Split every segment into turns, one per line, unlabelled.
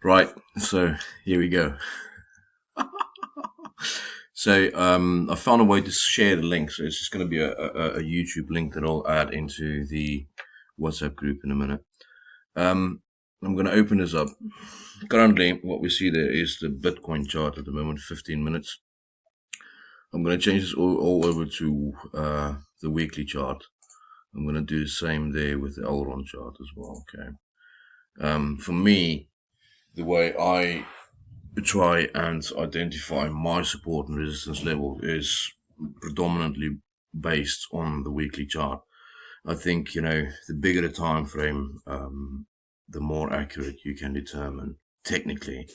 Right, so here we go. So I found a way to share the link. So it's just going to be a YouTube link that I'll add into the WhatsApp group in a minute. I'm going to open this up. Currently, what we see there is the Bitcoin chart at the moment, 15 minutes. I'm going to change this all over to the weekly chart. I'm going to do the same there with the elrond chart as well. Okay. For me, the way I try and identify my support and resistance level is predominantly based on the weekly chart. I think, the bigger the time frame, the more accurate you can determine technically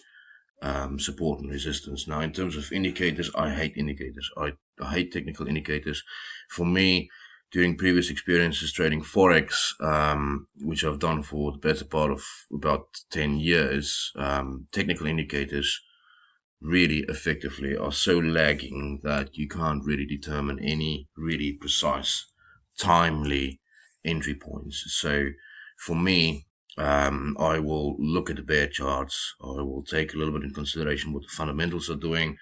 support and resistance. Now, in terms of indicators, I hate indicators. I hate technical indicators. For me, during previous experiences trading Forex, which I've done for the better part of about 10 years, technical indicators really effectively are so lagging that you can't really determine any really precise, timely entry points. So for me, I will look at the bear charts. I will take a little bit in consideration what the fundamentals are doing.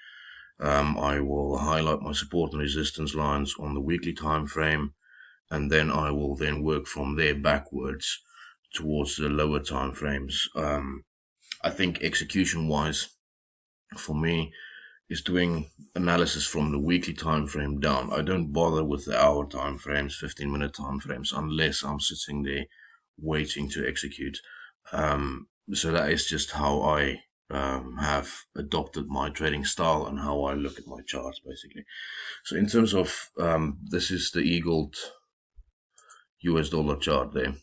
I will highlight my support and resistance lines on the weekly time frame, and then I will then work from there backwards towards the lower time frames. I think execution wise, for me, is doing analysis from the weekly time frame down. I don't bother with the hour time frames, 15-minute time frames, unless I'm sitting there waiting to execute. So that is just how I have adopted my trading style and how I look at my charts, basically. So in terms of this is the Egold US dollar chart there.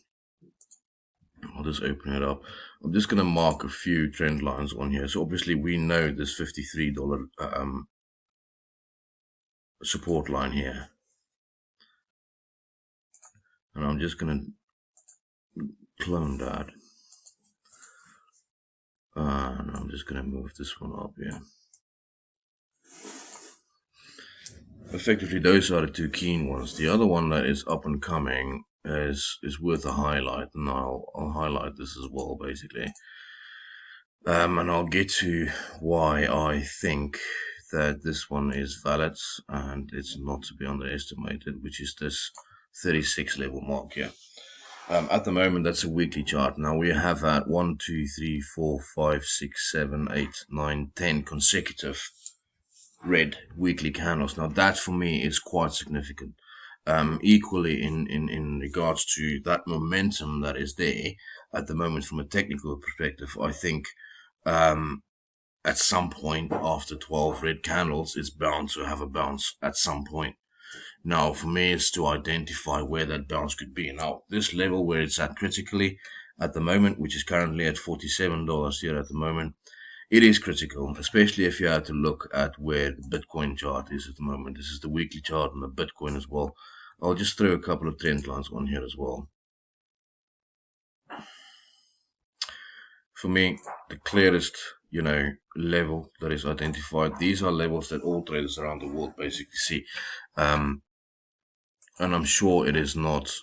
I'll just open it up. I'm just going to mark a few trend lines on here. So obviously we know this $53 support line here. And I'm just going to clone that. And I'm just going to move this one up here. Effectively, those are the two keen ones. The other one that is up and coming is worth a highlight, and I'll highlight this as well, basically. And I'll get to why I think that this one is valid and it's not to be underestimated, which is this 36 level mark here. At the moment, that's a weekly chart. Now we have had 1, 2, 3, 4, 5, 6, 7, 8, 9, 10 consecutive red weekly candles. Now that for me is quite significant. Equally in regards to that momentum that is there at the moment from a technical perspective, I think at some point after 12 red candles, it's bound to have a bounce at some point. Now, for me, it's to identify where that bounce could be. Now, this level where it's at critically at the moment, which is currently at $47 here at the moment, it is critical, especially if you had to look at where the Bitcoin chart is at the moment. This is the weekly chart on the Bitcoin as well. I'll just throw a couple of trend lines on here as well. For me, the clearest, level that is identified. These are levels that all traders around the world basically see. And I'm sure it is not,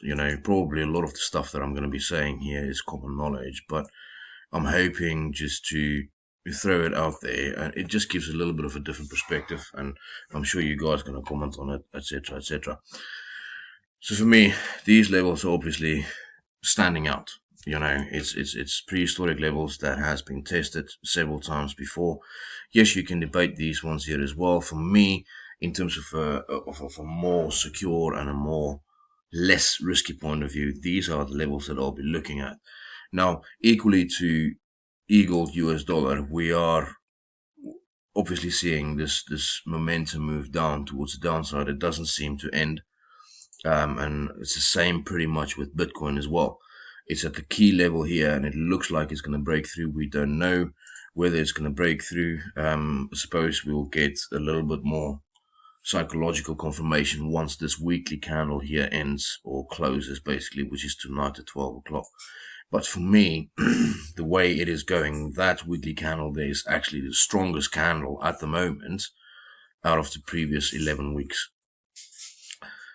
probably a lot of the stuff that I'm going to be saying here is common knowledge, but I'm hoping just to throw it out there, and it just gives a little bit of a different perspective, and I'm sure you guys are going to comment on it, etc., etc. So for me, these levels are obviously standing out. It's prehistoric levels that has been tested several times before. Yes, you can debate these ones here as well. For me, in terms of a more secure and a more less risky point of view, these are the levels that I'll be looking at. Now, equally to Egold US dollar, we are obviously seeing this momentum move down towards the downside. It doesn't seem to end. And it's the same pretty much with Bitcoin as well. It's at the key level here, and it looks like it's going to break through. We don't know whether it's going to break through. I suppose we'll get a little bit more psychological confirmation once this weekly candle here ends or closes, basically, which is tonight at 12 o'clock. But for me, the way it is going, that weekly candle there is actually the strongest candle at the moment out of the previous 11 weeks.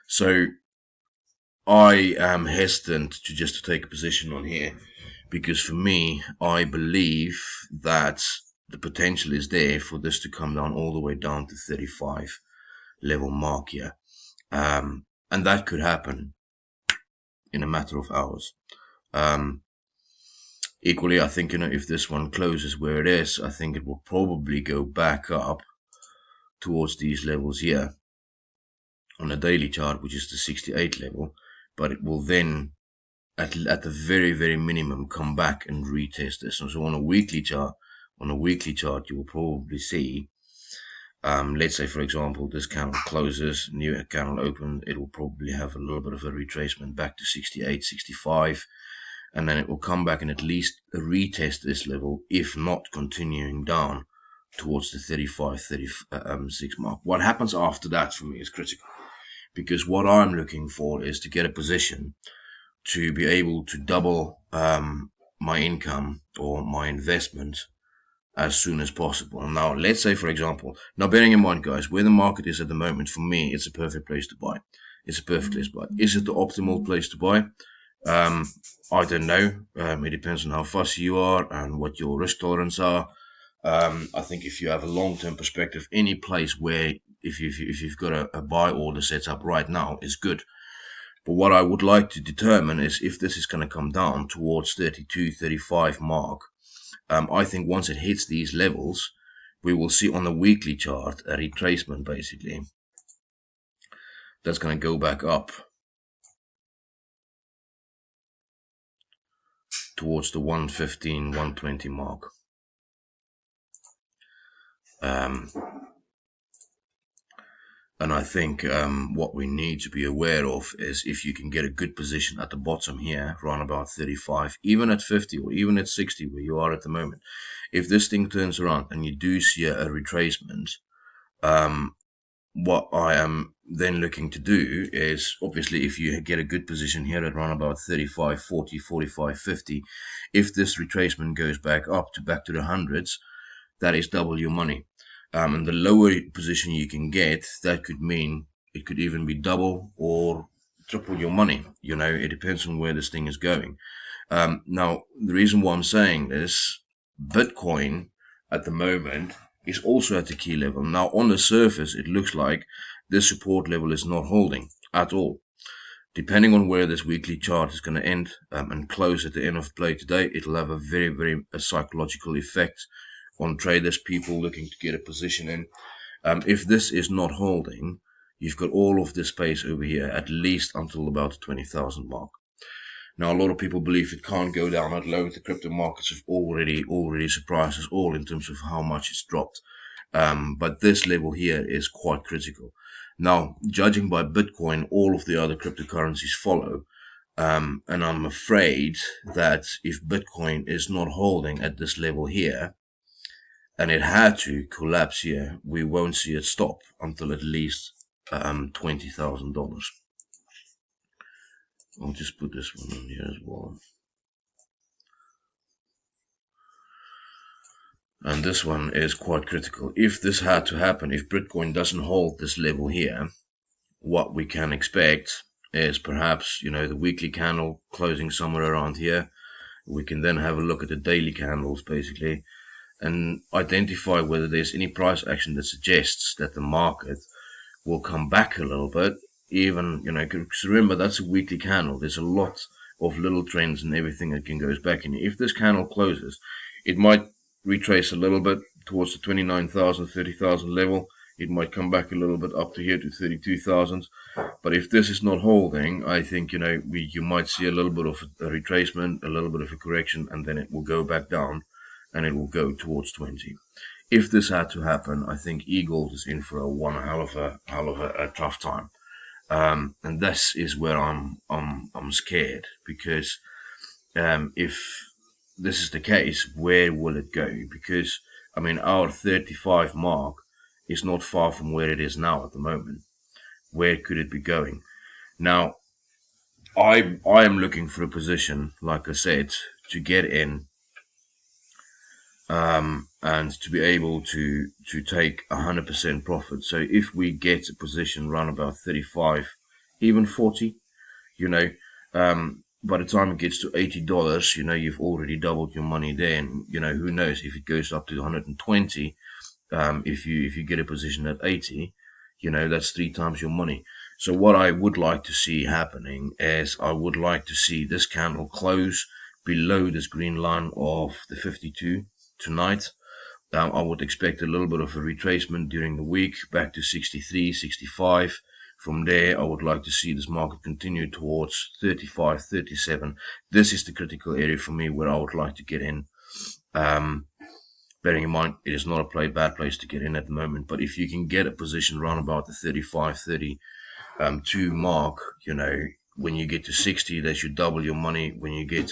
So I am hesitant to just take a position on here because for me, I believe that the potential is there for this to come down all the way down to 35 level mark here. And that could happen in a matter of hours. Equally, I think, if this one closes where it is, I think it will probably go back up towards these levels here on a daily chart, which is the 68 level, but it will then at the very, very minimum come back and retest this. So on a weekly chart, you will probably see, let's say, for example, this candle closes, new candle open, it will probably have a little bit of a retracement back to 68, 65, and then it will come back and at least retest this level, if not continuing down towards the 35, 36 mark. What happens after that for me is critical, because what I'm looking for is to get a position to be able to double my income or my investment as soon as possible. Now, let's say, for example, now bearing in mind, guys, where the market is at the moment, for me, it's a perfect place to buy. It's a perfect place to buy. Is it the optimal place to buy? I don't know. It depends on how fussy you are and what your risk tolerance are. I think if you have a long-term perspective, any place where if you've got a buy order set up right now is good. But what I would like to determine is if this is going to come down towards 32, 35 mark. I think once it hits these levels, we will see on the weekly chart a retracement, basically. That's going to go back up towards the 115, 120 mark. And I think what we need to be aware of is if you can get a good position at the bottom here, around about 35, even at 50 or even at 60 where you are at the moment. If this thing turns around and you do see a retracement, what I am then looking to do is, obviously, if you get a good position here at around about 35, 40, 45, 50, if this retracement goes back to the hundreds, that is double your money. And the lower position you can get, that could mean it could even be double or triple your money. It depends on where this thing is going. Now, the reason why I'm saying this, Bitcoin at the moment is also at the key level. Now, on the surface, it looks like this support level is not holding at all. Depending on where this weekly chart is going to end and close at the end of play today, it'll have a very, very psychological effect on traders, people looking to get a position in. If this is not holding, you've got all of this space over here, at least until about the 20,000 mark. Now, a lot of people believe it can't go down that low. The crypto markets have already surprised us all in terms of how much it's dropped. But this level here is quite critical. Now, judging by Bitcoin, all of the other cryptocurrencies follow. And I'm afraid that if Bitcoin is not holding at this level here, and it had to collapse here, we won't see it stop until at least $20,000. I'll just put this one on here as well. And this one is quite critical. If this had to happen, if Bitcoin doesn't hold this level here, what we can expect is perhaps, the weekly candle closing somewhere around here. We can then have a look at the daily candles, basically, and identify whether there's any price action that suggests that the market will come back a little bit. Even, because remember, that's a weekly candle. There's a lot of little trends and everything that can goes back in. If this candle closes, it might retrace a little bit towards the 29,000, 30,000 level. It might come back a little bit up to here to 32,000. But if this is not holding, I think, you might see a little bit of a retracement, a little bit of a correction, and then it will go back down and it will go towards 20. If this had to happen, I think Egold is in for one hell of a tough time. And this is where I'm scared, because if this is the case, where will it go? Because our 35 mark is not far from where it is now at the moment. Where could it be going? Now, I am looking for a position, like I said, to get in, and to be able to take 100% profit. So if we get a position around about 35, even 40, by the time it gets to $80, you've already doubled your money there. And, who knows if it goes up to 120, if you get a position at 80, that's 3 times your money. So what I would like to see happening is I would like to see this candle close below this green line of the 52 tonight. I would expect a little bit of a retracement during the week back to 63, 65. From there, I would like to see this market continue towards 35, 37. This is the critical area for me where I would like to get in. Bearing in mind, it is not a bad place to get in at the moment. But if you can get a position around about the 35, 32 mark, when you get to 60, that should double your money. When you get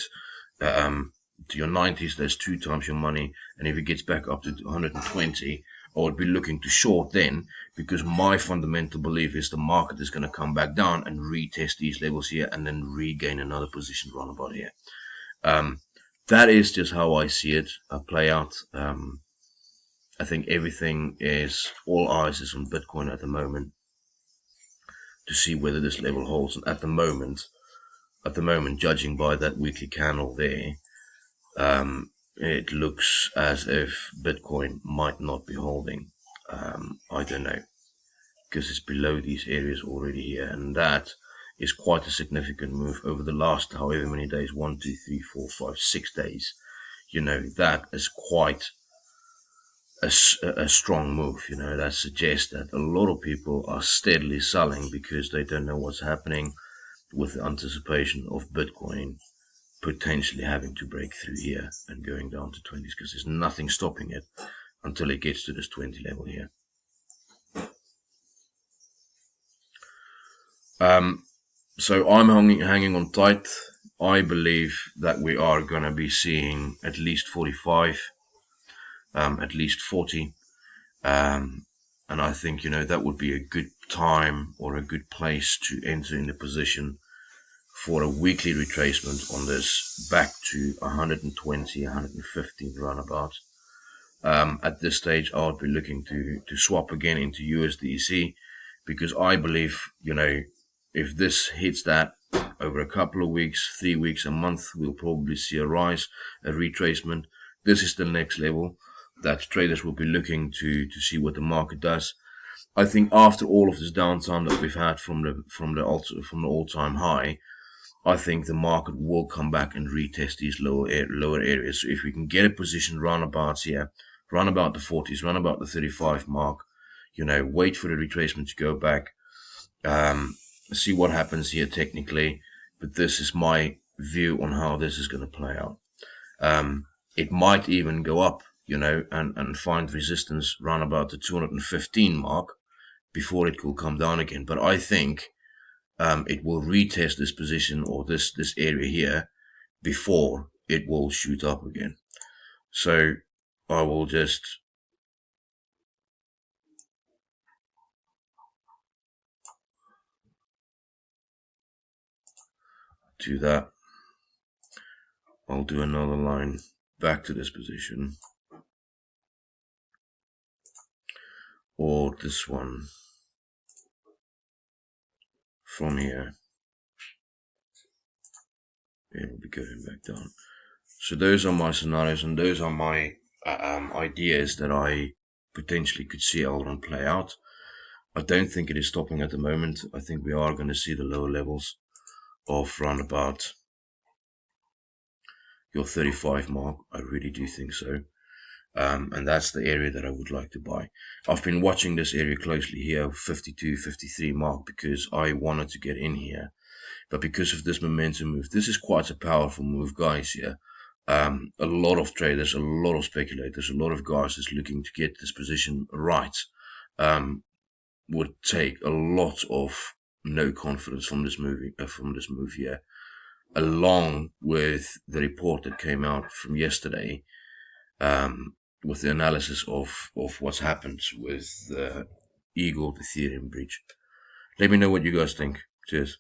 to your 90s, that's 2 times your money. And if it gets back up to 120, I would be looking to short then, because my fundamental belief is the market is going to come back down and retest these levels here and then regain another position around about here. That is just how I see it play out. I think all eyes is on Bitcoin at the moment to see whether this level holds. And at the moment, judging by that weekly candle there, it looks as if Bitcoin might not be holding. I don't know, because it's below these areas already here, and that is quite a significant move over the last however many days, 1, 2, 3, 4, 5, 6 days. That is quite a strong move. That suggests that a lot of people are steadily selling because they don't know what's happening with the anticipation of Bitcoin potentially having to break through here and going down to 20s, because there's nothing stopping it until it gets to this 20 level here. So I'm hanging on tight. I believe that we are going to be seeing at least 45, at least 40. And I think, that would be a good time or a good place to enter in the position for a weekly retracement on this back to 120, 115 roundabout. At this stage, I would be looking to swap again into USDC, because I believe, if this hits that over a couple of weeks, 3 weeks, a month, we'll probably see a rise, a retracement. This is the next level that traders will be looking to see what the market does. I think after all of this downtime that we've had from the all-time high, I think the market will come back and retest these lower areas. So if we can get a position roundabouts here, round about the 40s, round about the 35 mark, wait for the retracement to go back, see what happens here technically. But this is my view on how this is going to play out. It might even go up, and find resistance round about the 215 mark before it will come down again. But I think it will retest this position or this area here before it will shoot up again. So I will just do that. I'll do another line back to this position, or this one from here. It'll be going back down. So those are my scenarios, and those are my ideas that I potentially could see elrond play out. I don't think it is stopping at the moment. I think we are going to see the lower levels of round about your 35 mark. I really do think so. And that's the area that I would like to buy. I've been watching this area closely here, 52, 53 mark, because I wanted to get in here. But because of this momentum move, this is quite a powerful move, guys, here. A lot of traders, a lot of speculators, a lot of guys is looking to get this position right. Would take a lot of no confidence from this move here, along with the report that came out from yesterday, with the analysis of what's happened with the Egold Ethereum breach. Let me know what you guys think. Cheers.